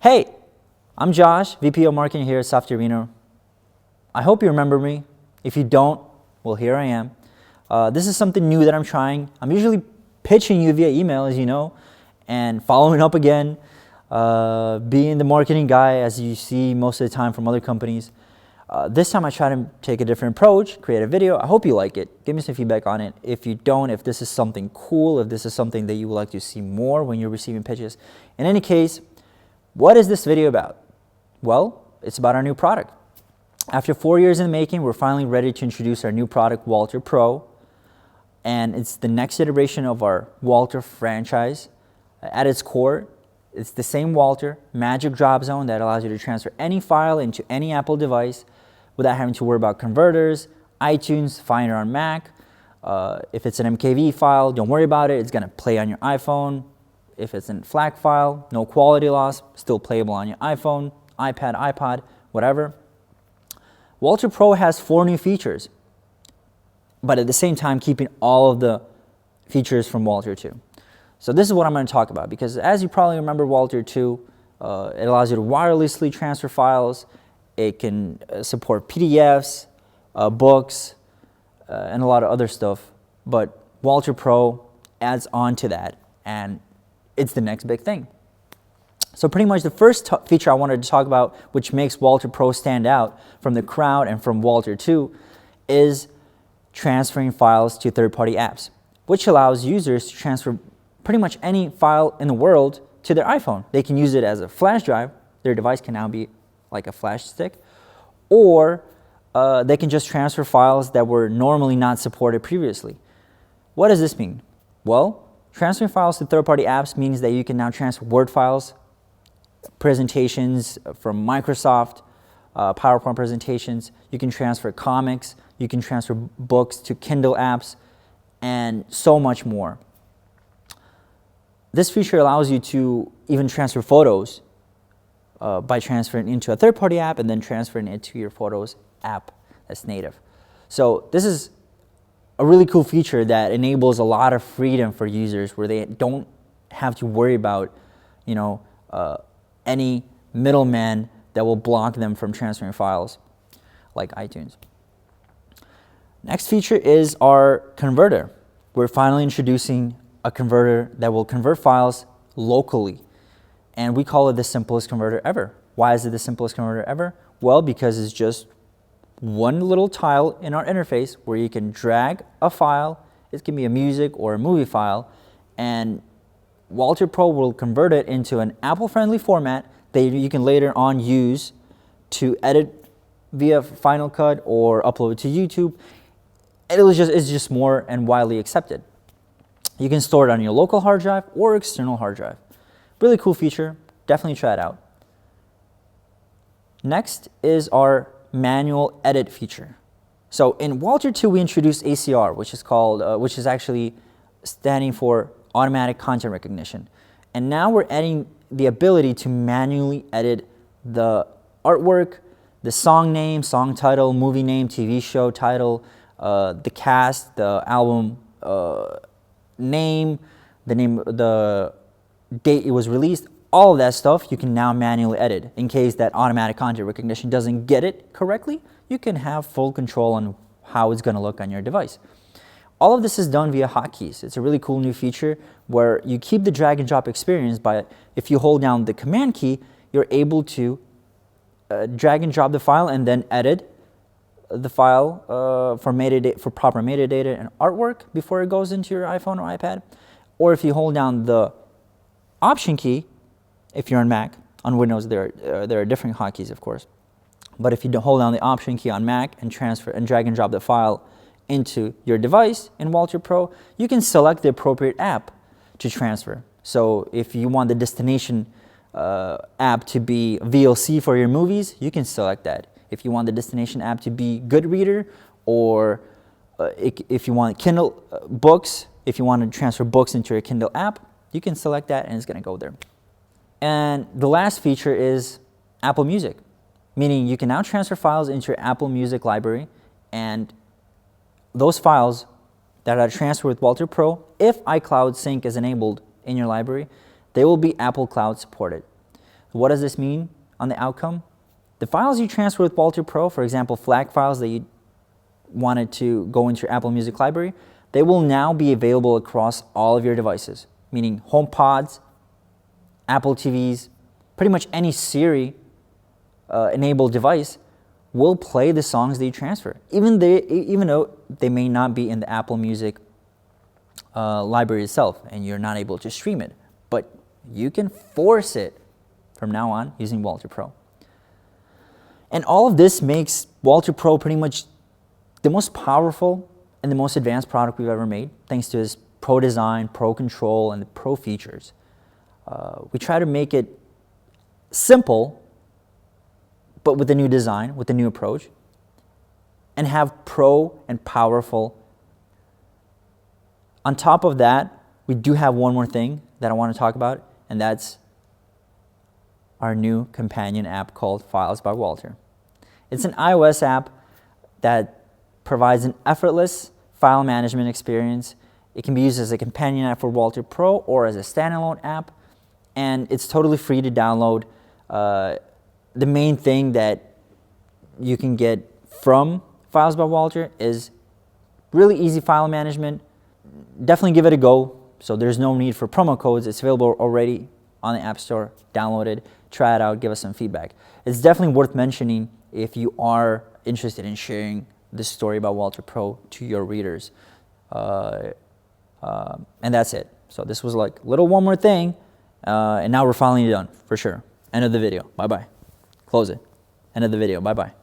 Hey, I'm Josh, VP of Marketing here at Softorino. I hope you remember me. If you don't, well, here I am. This is something new that I'm trying. I'm usually pitching you via email, as you know, and following up again, being the marketing guy, as you see most of the time from other companies. This time I try to take a different approach, create a video. I hope you like it. Give me some feedback on it. If you don't, if this is something cool, if this is something that you would like to see more when you're receiving pitches. In any case, what is this video about? Well, it's about our new product. After 4 years in the making, we're finally ready to introduce our new product, WALTR Pro. And it's the next iteration of our WALTR franchise. At its core, it's the same WALTR magic drop zone that allows you to transfer any file into any Apple device without having to worry about converters, iTunes, Finder on Mac. If it's an MKV file, don't worry about it. It's going to play on your iPhone. If it's a FLAC file, no quality loss, still playable on your iPhone, iPad, iPod, whatever. WALTR Pro has 4 new features, but at the same time keeping all of the features from WALTR 2. So this is what I'm going to talk about, because as you probably remember, WALTR 2, it allows you to wirelessly transfer files. It can support PDFs, books, and a lot of other stuff. But WALTR Pro adds on to that, and it's the next big thing. So pretty much the first feature I wanted to talk about, which makes WALTR Pro stand out from the crowd and from WALTR 2, is transferring files to third-party apps, which allows users to transfer pretty much any file in the world to their iPhone. They can use it as a flash drive. Their device can now be like a flash stick. Or they can just transfer files that were normally not supported previously. What does this mean? Well, transferring files to third-party apps means that you can now transfer Word files, presentations from Microsoft, PowerPoint presentations. You can transfer comics. You can transfer books to Kindle apps, and so much more. This feature allows you to even transfer photos by transferring into a third-party app and then transferring it to your Photos app that's native. So this is a really cool feature that enables a lot of freedom for users, where they don't have to worry about, any middleman that will block them from transferring files, like iTunes. Next feature is our converter. We're finally introducing a converter that will convert files locally, and we call it the simplest converter ever. Why is it the simplest converter ever? Well, because it's just one little tile in our interface where you can drag a file. It can be a music or a movie file, and WALTR Pro will convert it into an Apple-friendly format that you can later on use to edit via Final Cut or upload to YouTube. It's just more and widely accepted. You can store it on your local hard drive or external hard drive. Really cool feature. Definitely try it out. Next is our manual edit feature. So in WALTR 2, we introduced ACR, which is actually standing for automatic content recognition. And now we're adding the ability to manually edit the artwork, the song name, song title, movie name, TV show title, the cast, the album name, the date it was released. All of that stuff you can now manually edit. In case that automatic content recognition doesn't get it correctly, you can have full control on how it's going to look on your device. All of this is done via hotkeys. It's a really cool new feature where you keep the drag and drop experience, but if you hold down the command key, you're able to drag and drop the file and then edit the file for proper metadata and artwork before it goes into your iPhone or iPad. Or if you hold down the Option key, if you're on Mac, on Windows there are different hotkeys, of course. But if you hold down the Option key on Mac and transfer and drag and drop the file into your device in WALTR Pro, you can select the appropriate app to transfer. So if you want the destination app to be VLC for your movies, you can select that. If you want the destination app to be Goodreader, or if you want Kindle books, if you want to transfer books into your Kindle app, you can select that and it's going to go there. And the last feature is Apple Music, meaning you can now transfer files into your Apple Music library, and those files that are transferred with WALTR Pro, if iCloud Sync is enabled in your library, they will be Apple Cloud supported. What does this mean on the outcome? The files you transfer with WALTR Pro, for example, FLAC files that you wanted to go into your Apple Music library, they will now be available across all of your devices, meaning HomePods, Apple TVs, pretty much any Siri enabled device will play the songs that you transfer, even though they may not be in the Apple Music library itself and you're not able to stream it. But you can force it from now on using WALTR Pro. And all of this makes WALTR Pro pretty much the most powerful and the most advanced product we've ever made, thanks to its pro design, pro control, and the pro features. We try to make it simple, but with a new design, with a new approach, and have pro and powerful. On top of that, we do have one more thing that I want to talk about, and that's our new companion app called Files by WALTR. It's an iOS app that provides an effortless file management experience. It can be used as a companion app for WALTR Pro or as a standalone app, and it's totally free to download. The main thing that you can get from Files by WALTR is really easy file management. Definitely give it a go. So there's no need for promo codes. It's available already on the App Store. Download it, try it out, give us some feedback. It's definitely worth mentioning if you are interested in sharing this story about WALTR Pro to your readers. And that's it. So this was like little one more thing, and now we're finally done for sure. End of the video. Bye-bye. Close it. End of the video. Bye-bye.